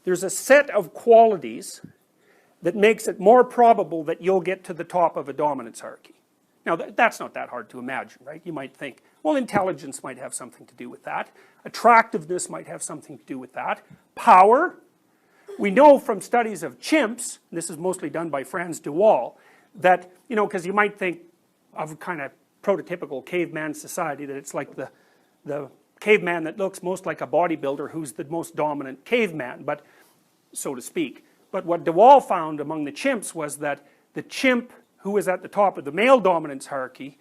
there's a set of qualities that makes it more probable that you'll get to the top of a dominance hierarchy. Now that's not that hard to imagine, right? You might think, well, intelligence might have something to do with that. Attractiveness might have something to do with that. Power. We know from studies of chimps, and this is mostly done by Franz de Waal, that, you know, because you might think of kind of prototypical caveman society, that it's like the caveman that looks most like a bodybuilder who's the most dominant caveman, but so to speak. But what de Waal found among the chimps was that the chimp who was at the top of the male dominance hierarchy,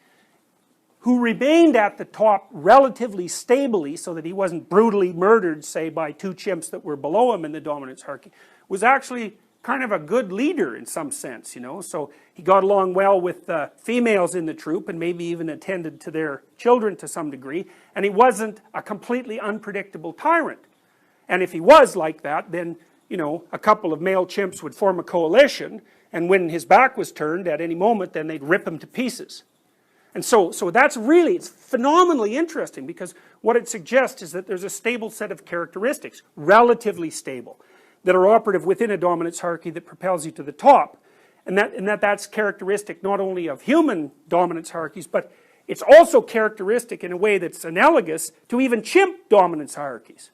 who remained at the top relatively stably so that he wasn't brutally murdered, say, by two chimps that were below him in the dominance hierarchy, was actually kind of a good leader in some sense, you know. So he got along well with the females in the troop and maybe even attended to their children to some degree, and he wasn't a completely unpredictable tyrant. And if he was like that, then, you know, a couple of male chimps would form a coalition, and when his back was turned at any moment, then they'd rip him to pieces. And so that's really, it's phenomenally interesting, because what it suggests is that there's a stable set of characteristics, relatively stable, that are operative within a dominance hierarchy that propels you to the top. And that's characteristic not only of human dominance hierarchies, but it's also characteristic in a way that's analogous to even chimp dominance hierarchies.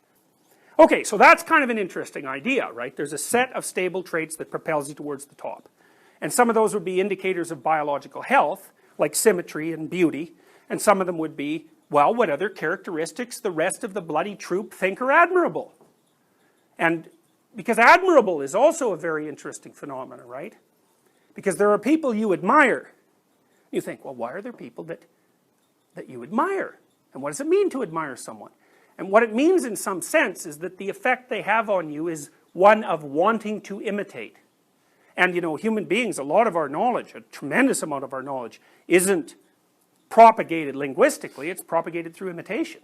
Okay, so that's kind of an interesting idea, right? There's a set of stable traits that propels you towards the top. And some of those would be indicators of biological health, like symmetry and beauty, and some of them would be, well, what other characteristics the rest of the bloody troop think are admirable. And because admirable is also a very interesting phenomenon, right? Because there are people you admire. You think, well, why are there people that you admire? And what does it mean to admire someone? And what it means in some sense is that the effect they have on you is one of wanting to imitate. And, you know, human beings, a lot of our knowledge, a tremendous amount of our knowledge, isn't propagated linguistically, it's propagated through imitation.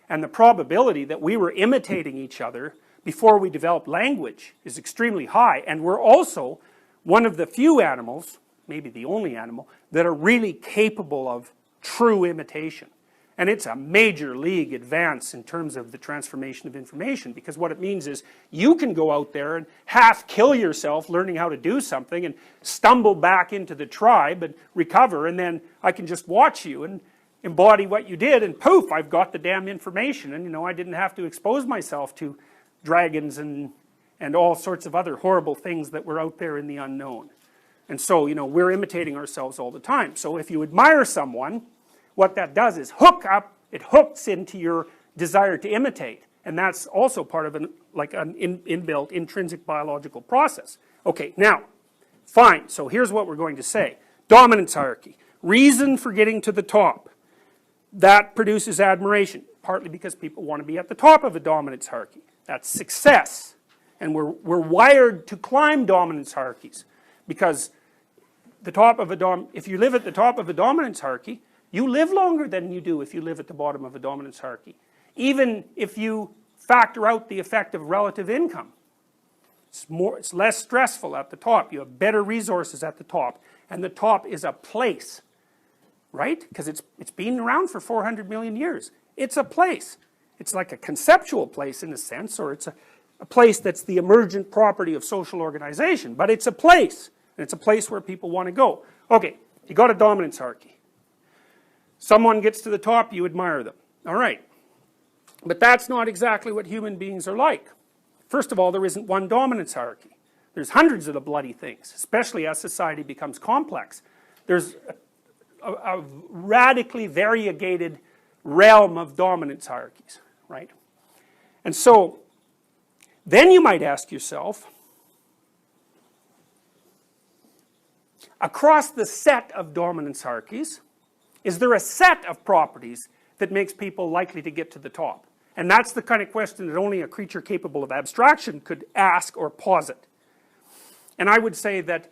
And the probability that we were imitating each other before we developed language is extremely high. And we're also one of the few animals, maybe the only animal, that are really capable of true imitation. And it's a major league advance in terms of the transformation of information, because what it means is you can go out there and half kill yourself learning how to do something and stumble back into the tribe and recover, and then I can just watch you and embody what you did, and poof, I've got the damn information, and, you know, I didn't have to expose myself to dragons and all sorts of other horrible things that were out there in the unknown. And so, you know, we're imitating ourselves all the time. So if you admire someone, what that does is it hooks into your desire to imitate. And that's also part of an inbuilt intrinsic biological process. Okay, now, fine, so here's what we're going to say. Dominance hierarchy. Reason for getting to the top. That produces admiration, partly because people want to be at the top of a dominance hierarchy. That's success. And we're wired to climb dominance hierarchies, because if you live at the top of a dominance hierarchy, you live longer than you do if you live at the bottom of a dominance hierarchy. Even if you factor out the effect of relative income. It's less stressful at the top. You have better resources at the top. And the top is a place, right? Because it's been around for 400 million years. It's a place. It's like a conceptual place in a sense, or it's a place that's the emergent property of social organization. But it's a place. And it's a place where people want to go. Okay, you got a dominance hierarchy. Someone gets to the top, you admire them. All right. But that's not exactly what human beings are like. First of all, there isn't one dominance hierarchy. There's hundreds of the bloody things, especially as society becomes complex. There's a radically variegated realm of dominance hierarchies, right? And so, then you might ask yourself, across the set of dominance hierarchies, is there a set of properties that makes people likely to get to the top? And that's the kind of question that only a creature capable of abstraction could ask or posit. And I would say that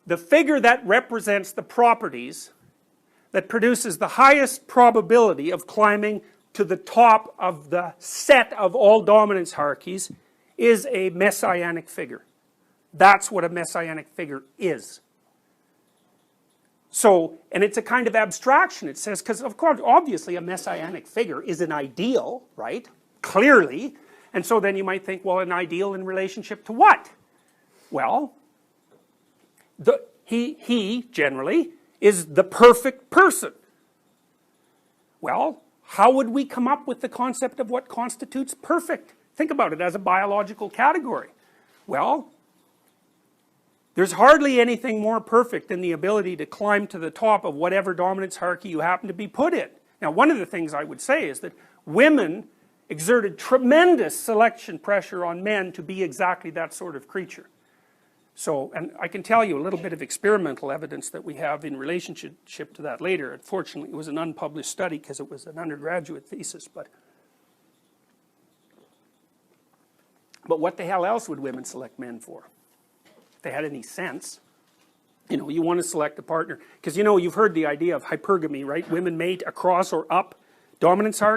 the figure that represents the properties that produces the highest probability of climbing to the top of the set of all dominance hierarchies is a messianic figure. That's what a messianic figure is. So, and it's a kind of abstraction, it says, because of course, obviously a messianic figure is an ideal, right? Clearly. And so then you might think, well, an ideal in relationship to what? Well, he generally is the perfect person. Well, how would we come up with the concept of what constitutes perfect? Think about it as a biological category. Well, there's hardly anything more perfect than the ability to climb to the top of whatever dominance hierarchy you happen to be put in. Now, one of the things I would say is that women exerted tremendous selection pressure on men to be exactly that sort of creature. So, and I can tell you a little bit of experimental evidence that we have in relationship to that later. Unfortunately, it was an unpublished study because it was an undergraduate thesis, but what the hell else would women select men for? If they had any sense. You know, you want to select a partner, because you know, you've heard the idea of hypergamy, right? Women mate across or up dominance hierarchy.